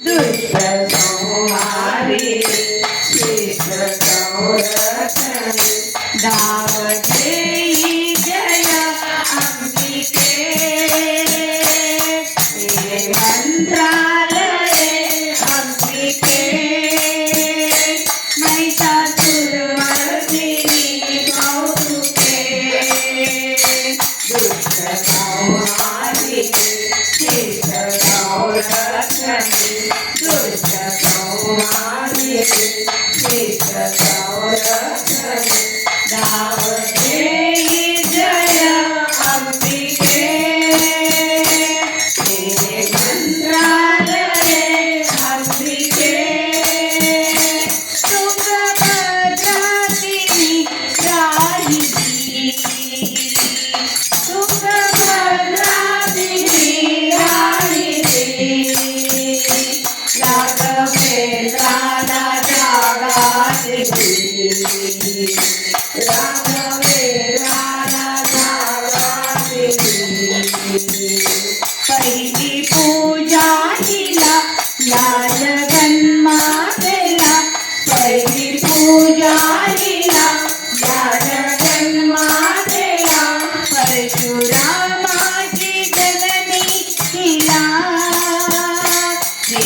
दुष्ट संहारी शिष्ट संरक्षणी धावते जय अंबिके हे मंत्रालये अंबिके महिषासुरमर्दिनी कौतुके दुष्ट संहारी शिष्ट संरक्षणी दुष्ट संहारी शिष्ट संरक्षणी धावते जय अंबिके हे मंत्रालये अंबिके तुंगभद्रादिनी राहिनी तुंगभद्रादिनी राहिनी राघवेंद्राला जागादिनी राघवेंद्राला जागादिनी पहिली पूजा हिला लाल जन्मातेला पहिली पूजा हिला लाल जन्मातेला परशुरामाची जननी हिला हे